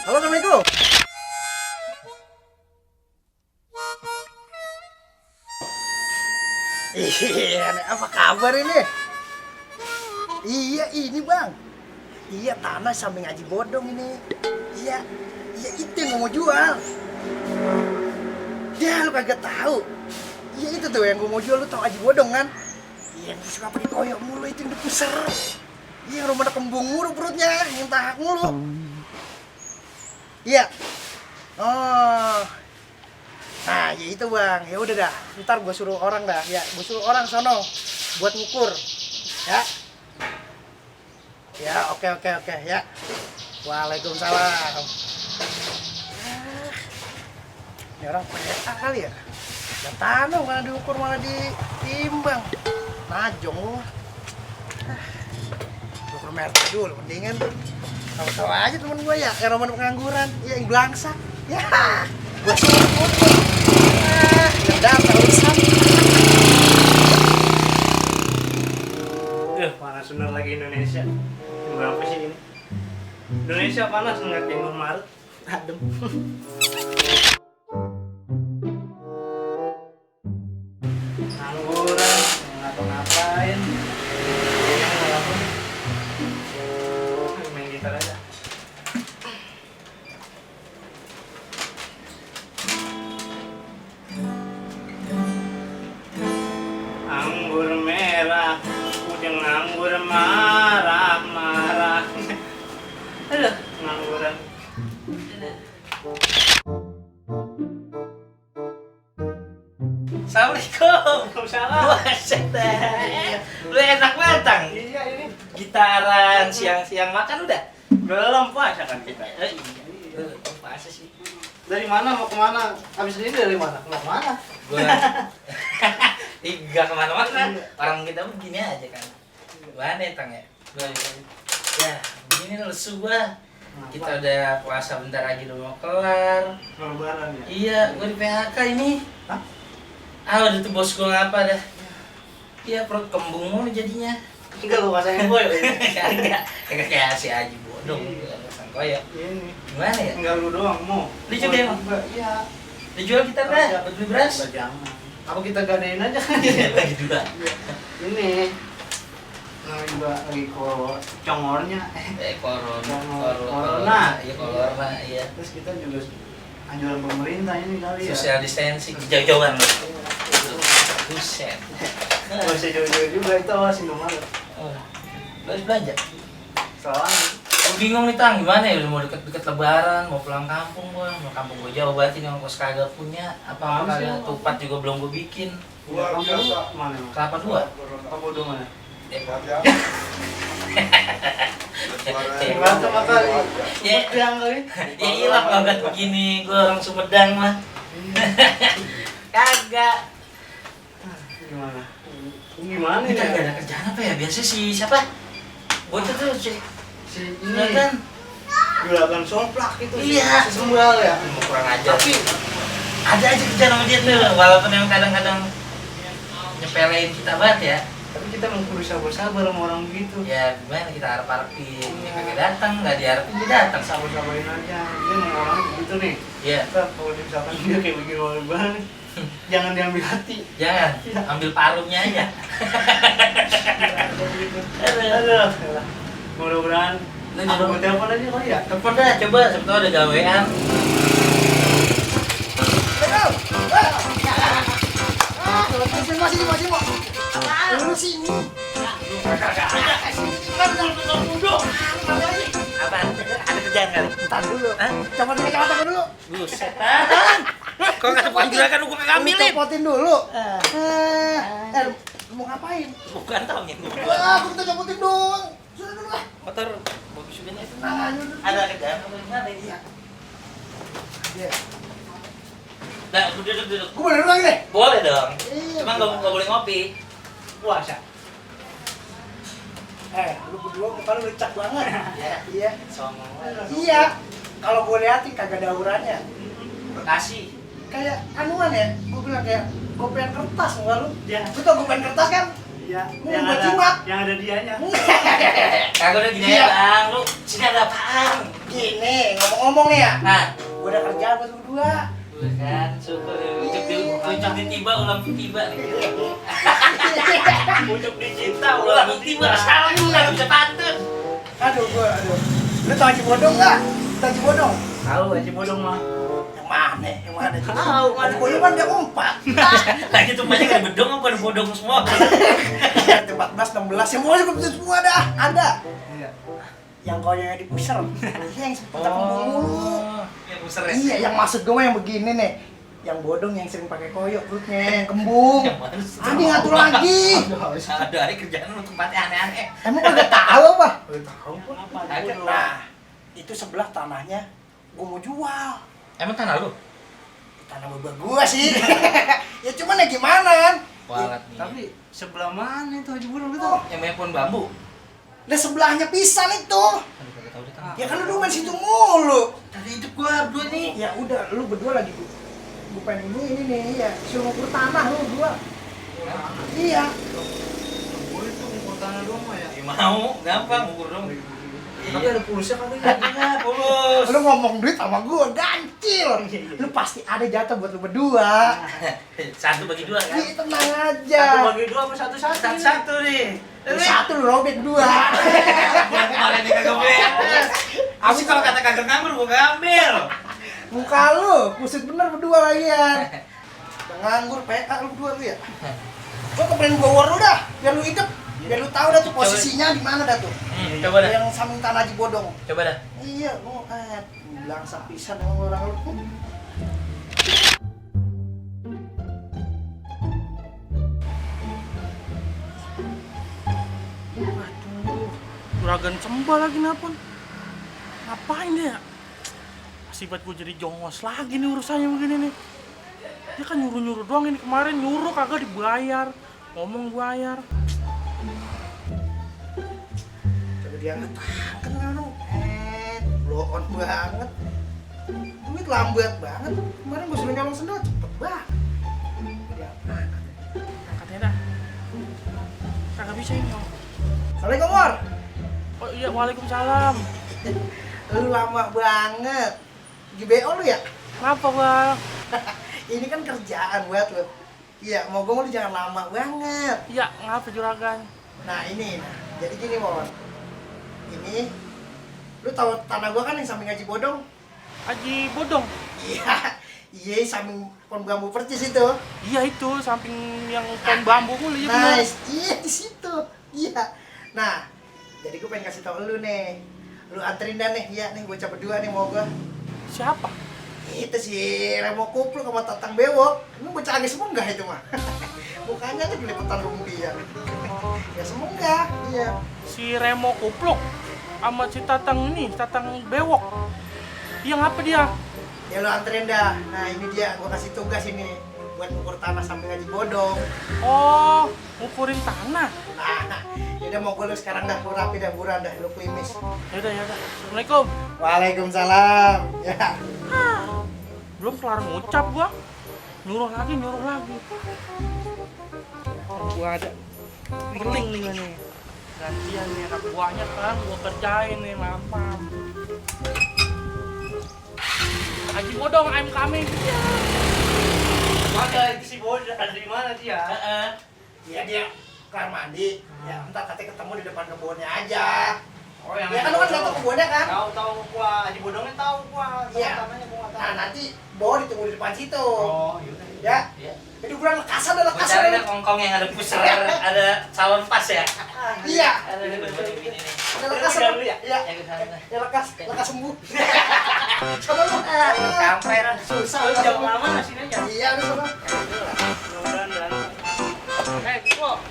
Halo, Assalamualaikum. Iya, apa kabar ini? Iya, ini bang. Iya, tanah samping Haji Bodong ini. Iya, iya itu yang gua mau jual. Ya, lu kagak tahu. Iya itu tuh yang gua mau jual, lu tau Haji Bodong kan? Iya, yang suka pakai koyok mulu itu yang dipuser. Iya, rumah ada kembung mulu perutnya, yang tahak mulu. Iya. Oh. Nah, ya itu bang. Ya udah dah. Ntar gua suruh orang dah. Ya, gua suruh orang sono buat ngukur. Ya. Ya, oke ya. Waalaikumsalam. Ini orang PA kali ya? Dan tanah malah diukur malah ditimbang. Najong lu. Ukur merek dulu mendingan. Tahu-tahu aja temen gue ya, yang roman pengangguran, ya yang belangsak. Ya, gue suruh ukur. Yang datang urusan. Panas bener lagi Indonesia. Jam berapa sih ini? Indonesia panas ngeliat yang Maret. Adem. Ngangguran, ngapa-ngapain. Main gitar aja. Anggur merah, udah nganggur marah-marah. Aduh, ngangguran. Assalamualaikum. Waalaikumsalam. Buset deh. Lu enak banget, Tang. Iya ini. Gitaran siang-siang makan udah. Belum puasa kan kita. Iya. Masa sih? Dari mana mau kemana? Abis ini dari mana? Mau kemana? Gua tiga kemana-mana. Orang kita begini aja kan. Gimana ya, Tang ya? Ya, begini lesu gua. Kita udah puasa bentar lagi udah mau kelar. Lebaran ya? Iya, gua di PHK ini. Hah? Udah tuh bos gua ngapa dah. Iya, perut kembung mulu jadinya. Enggak lu masain boy. Kagak kayak si Haji Bodong koyok. Ini. Gimana ya? Enggak lu doang mau. Lu juga emang? Iya. Dijual gitar dah, buat beli beras. Jangan. Apa kita gadain aja? Iya, bagi dua. Ini. Nah, juga lagi congornya. Corona. Iya, corona, iya. Terus kita juga anjuran pemerintah ini kali ya. Social distancing, jauh-jauhan lu. Buset. Gak usah jauh-jauh juga itu awas Indomaret. Oh, lu harus belanja. Soalnya Aku bingung nih, Tang, gimana ya? Udah mau deket-deket lebaran, mau pulang kampung gua. Mau kampung gua jauh banget ini, ongkos kagak punya. Apa kagak tupat juga belum gua bikin. luar biasa mana? Kelapa dua. Apa udah mana? Mantap makali. Ya, Yang kali. ya ilah banget begini, gua orang Sumedang mah. Kagak. Gimana? Gimana Kita ya? gak ada kerjaan apa ya? Biasa si siapa? Bocah tuh si ini kan? juragan somplak itu. Iya. Sembal ya. Kurang ajar. Tapi Ada aja kerjaan sama dia tuh, walaupun yang kadang-kadang nyepelein kita banget ya. kita mau kudu sabar-sabar sama orang begitu. Ya gimana kita harap-harapin, dia kagak datang, nggak diharapin dia datang. Sabar-sabarin aja. Dia mau orangnya begitu nih. Iya. Ntar kalau misalkan dia kayak begini mau lebaran, jangan diambil hati. Jangan, ambil parumnya aja. Aduh. Mudah-mudahan. Lu Aku nyuruh mau telepon aja kali ya. telepon dah, coba, siapa tau ada gawean. Masih mau. Lu sini. Apa? Ada kerjaan kali? Ntar dulu. Hah? Coba di kacamata dulu. Buset. Kok nggak ada juragan gua kagak ambilin? Copotin dulu. Mau ngapain? Bukan tau nih. Wah, aku minta copotin doang. Sudah dulu lah. Motor bagus juga nih. Nah, Ada kerjaan apa gimana ini? Iya. Nah, duduk. Gue boleh lagi deh. Boleh dong. Iya, Cuma nggak boleh ngopi. Puasa. Lu berdua muka lu lecak banget. Iya. Iya. Songong. Iya. Kalau gue liatin kagak ada auranya. Bekasi. Kayak anuan ya. Gue bilang kayak gopean kertas muka lu. Ya. Lu tau gopean kertas kan? Iya. Yang ada jimat. Yang ada dianya. Kagak udah gini Iya. ya, Bang. Lu sini ada apaan? Gini, ngomong-ngomong nih ya. Nah, Gue udah kerjaan buat lu berdua. bukan syukur ujuk tiba ulang tiba nih. Ujuk dicinta, Ulang tiba salah lu nggak bisa pantun. Aduh. Lu tau Haji Bodong nggak? Tau Haji Bodong? Tahu Haji Bodong mah. Yang mana? Yang mana? Tahu, Haji Bodong kan dia 4. Lagi tumpahnya nggak bedong apa bodong semua. Ya, 14, 16, yang pokoknya gue bisa semua dah. Ada. Iya. Yang koyonya di pusher. Iya, yang seputar kembung mulu. Ya buser ya. Iya, yang maksud gue mah yang begini nih. Yang bodong yang sering pakai koyo perutnya, yang kembung. Yang mana sih? Adi ngatur lagi. Ada hari kerjaan lu tempatnya aneh-aneh. Emang kagak tahu apa? Tahu pun apa Ada. Bodong. Nah, itu sebelah tanahnya gue mau jual. Emang tanah lu? Tanah bebek gua sih. Ya cuman ya gimana kan? Walat nih. Tapi sebelah mana itu Haji Bodong itu? Yang banyak pohon bambu. Lah sebelahnya pisan itu. Aduh kagak tahu deh tanah. Ya kan lu dulu main situ mulu. Tadi hidup gua berdua nih. Ya udah, lu berdua lagi gua pengen ini nih, ya. Suruh ngukur tanah lu berdua. Iya. Boleh tuh ngukur tanah doang mah ya. Ya mau, gampang ukur dong. Tapi ada pulsa kali ya. Iya, pulus. Lu ngomong duit sama gua gancil. Lu pasti ada jatah buat lu berdua. Satu bagi dua kan? Iya, tenang aja. Satu bagi dua apa satu-satu? Satu nih. Lu satu lu robek dua. Gua kemarin nih kagak beres. Abis kalau kata kagak ngambil, gua ngambil. Muka lu kusut bener berdua lagi ya. Nganggur PK lu berdua lu ya. Gua kepengen gua war lu dah, biar lu hidup. Biar lu tahu dah tuh posisinya di mana dah tuh. Coba dah. Yang samping tanah Haji Bodong. Coba dah. Iya, lu bilang sapisan sama orang lu. Aduh, juragan cembal lagi napun. Ngapain dia? Akibat gue jadi jongos lagi nih urusannya begini nih. Dia kan nyuruh-nyuruh doang ini kemarin nyuruh kagak dibayar. Ngomong bayar. Coba dia ngetakan lu. Blow on banget. Duit lambat banget. Kemarin gue suruh nyolong sendal cepet banget. Dia apaan? Angkatnya dah. Kagak bisa ini om. Assalamualaikum, War. Oh iya, waalaikumsalam. Lu lama banget. GBO lu ya? Kenapa bang? Ini kan kerjaan buat lu. Iya, mau gue lu jangan lama banget. Iya, ngapa juragan? Nah ini, nah, jadi gini Mon. Ini, lu tahu tanah gua kan yang samping Haji Bodong? Haji Bodong? Iya, samping pohon bambu percis itu. Iya itu, samping yang pohon bambu mulu, iya bener. Nice, iya di situ. Iya. Nah, jadi gue pengen kasih tau lu nih. Lu anterin dah nih, iya nih bocah berdua nih mau gua. Siapa? Itu si Remo Kupluk sama Tatang Bewok. Emang bocah agak semunggah itu mah. Mukanya tuh keliputan rumpian. Ya semunggah, iya. Si Remo Kupluk sama si Tatang ini, Tatang Bewok. Iya ngapa dia? Ya lu anterin dah. Nah ini dia, gua kasih tugas ini buat ngukur tanah samping Haji Bodong. Oh, ngukurin tanah. Nah, yaudah mau gue lu sekarang dah, lu rapi dah, buruan dah, lu klimis. Yaudah. Assalamualaikum. Waalaikumsalam. Ya. Belum kelar ngucap gua. Nyuruh lagi. Gua ada feeling nih gua nih. Gantian nih anak buahnya kan gua kerjain nih, mampam. Haji Bodong, I'm coming. Mana si Bodong ada di mana dia? Iya dia kelar mandi. Ya entar katanya ketemu di depan kebunnya aja. Oh yang Ya kan lu kan lihat kebunnya kan? tahu gua Haji Bodongnya tahu gua. Iya. Tanahnya gua nggak tahu. Nah nanti bawa ditunggu di depan situ. Oh, yaudah. Ya. Iya. Jadi bulan lekasan dah Gua lekasan. cari dah kongkong yang ada pusar, ada salon pas ya. Iya. Ada ini nih. Ada lekasan. Dulu ya? Iya. Ya ke sana. Ya lekas sembuh. Coba lu. Sampai dah. Susah. Lu jangan kemana-mana sini aja. Iya, lu sana. Mudah-mudahan.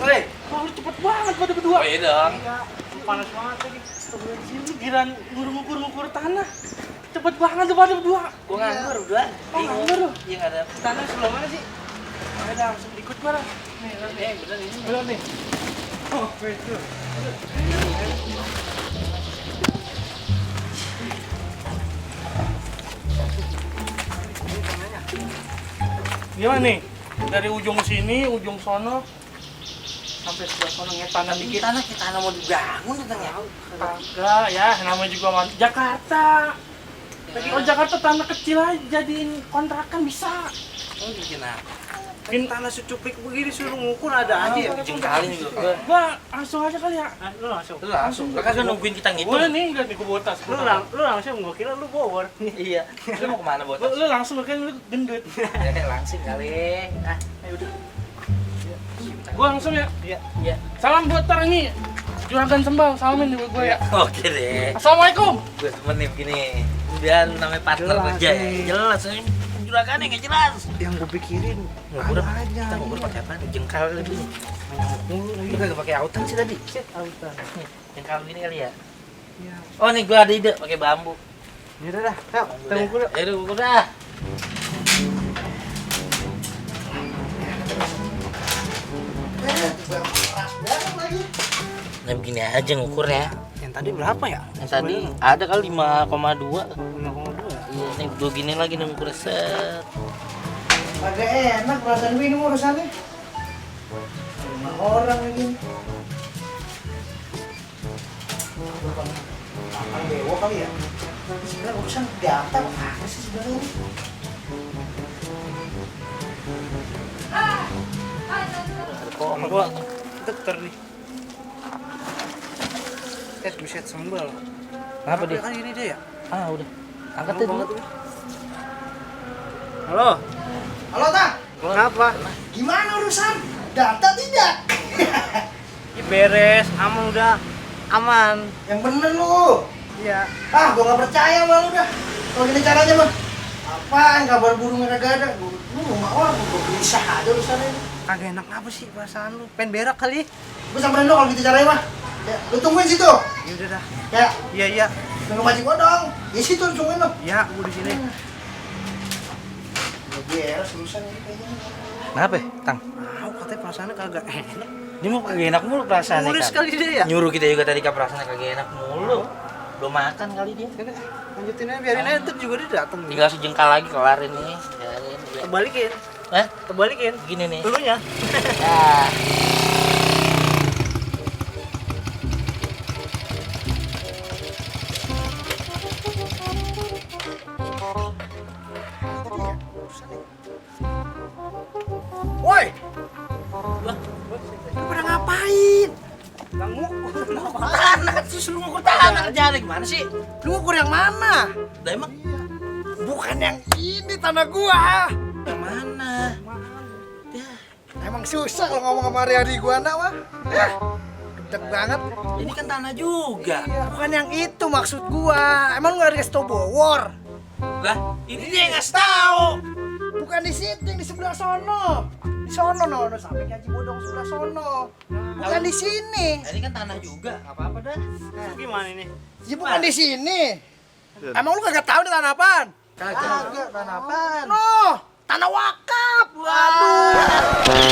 Woi, lu cepet banget pada berdua. Oh iya dong. Panas banget lagi. Sini giran ngukur tanah. Cepet banget tuh pada berdua. Gua nganggur berdua. Oh, nganggur lu? Iya enggak ada. Tanah sebelah mana sih? Ada langsung ikut mana? Nih, Bener ini. bener nih. Oh, betul. Gimana nih? Dari ujung sini, ujung sono, sampai sebelah sana tanah Tapi dikit. tanah mau dibangun ya Tang ya. Kagak ya, namanya juga Jakarta. Kalau Jakarta tanah kecil aja jadiin kontrakan bisa. Oh bikin apa? Kan tanah secuplik begini suruh ngukur ada aja ya. Jengkalin juga. Gua langsung aja kali ya. Lu langsung. Lu langsung. Lu kagak nungguin kita ngitung. Boleh nih, enggak nih gua botas. Lu langsung gua kira lu bowor. Iya. Lu mau kemana botas? Lu langsung kan lu gendut. Langsung kali. Ah, Ayo udah. Gua langsung ya. iya. Salam buat Tar ini. Juragan Sembal, salamin buat gua ya. Oke deh. Assalamualaikum. Gue temen nih begini. Dia namanya partner Jelas kerja ya. nih. Jelas ini juragannya nggak jelas. Yang gua pikirin Ngukur ada aja. kita ngukur pakai apa? Jengkal lagi. Lu kagak pakai autan sih tadi. Autan. Nih, jengkal gini kali ya. Iya. Oh nih gua ada ide pakai bambu. Ya udah dah. Yuk, kita ngukur yuk. Ya udah ngukur dah. Keras banget lagi. Nah begini aja ngukur ya. Yang tadi berapa ya? Yang tadi ada kali 5,2. 5,2. Iya, nih gua gini lagi nih ngukur set. Agak enak perasaan gue ini urusannya. Sama orang lagi. Akan dewa kali ya. Sebenarnya urusan data apa sih sebenarnya ini? Kok gua deter nih. Buset sambal. Apa dia? Kan ini dia ya? Ah udah. Angkat deh dulu. Halo. Halo, Tang. Kenapa? Gimana urusan? Data tidak? Ya beres, aman udah. Aman. Yang bener lu. Iya. Ah, gua gak percaya sama lu dah. Kalau gini caranya mah. Apaan kabar burung gak ada? Lu rumah orang, gua bisa aja urusannya ini. Kagak enak apa sih perasaan lu? Pengen berak kali? Gua samperin lu kalau gitu caranya mah. Ya, lu tungguin situ. Ya udah dah. Ya, Iya. tunggu Maji gua dong. Ya situ lu tungguin lu. Ya, gua di sini. Udah beres urusan ini kayaknya. Kenapa, Tang? Mau katanya perasaannya kagak enak. Dia mau kagak enak mulu perasaannya Nulis kan. kali dia ya? Nyuruh kita juga tadi kan perasaannya kagak enak mulu. Belum makan kali dia. Udah, lanjutin aja, biarin aja, ntar juga dia dateng nih. Tinggal sejengkal lagi kelar ini. Biarin. Terbalikin, Eh, terbalikin. gini nih. Dulunya. Ya. Woi, Wah, lu pada ngapain? Bang ngukur. tanah, terus lu ngukur tanah kerjaan gimana sih? Lu ngukur yang mana? Lah emang Bukan yang ini tanah gua. yang mana? Ya, Emang susah kalau ngomong sama hari-hari gua anak mah. Gedek banget. ini kan tanah juga. Bukan yang itu maksud gua. Emang lu gak dikasih tau bowor? Lah, ini dia yang ngasih tahu. Bukan di situ, di sebelah sono. Di sono, no, sampai Haji Bodong sebelah sono. Bukan di sini. Nah, ini kan tanah juga, nggak apa-apa dah. Gimana ini? Ya bukan di sini. Emang lu kagak tahu di tanah apaan? Kagak, tanah apaan? No, tanah wakaf. Waduh.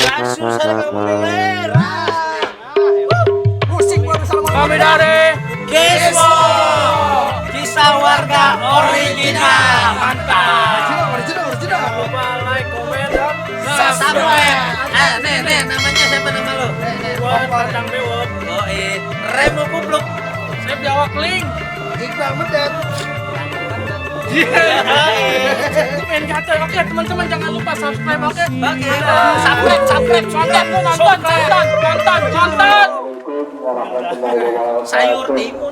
Gak susah kamu denger. Musik gua bersama Kami dari Gesmo, kisah warga original. Mantap. original. lupa like, komen, dan Subscribe. Nih, namanya siapa nama lo? buat Kacang Bewok. Oh, Remo Kupluk. Saya Jawa Kling. Iqbal Medan. Itu pengen kata. Oke teman-teman jangan lupa subscribe. Oke. Oke. Subscribe. Nonton. Sayur timun.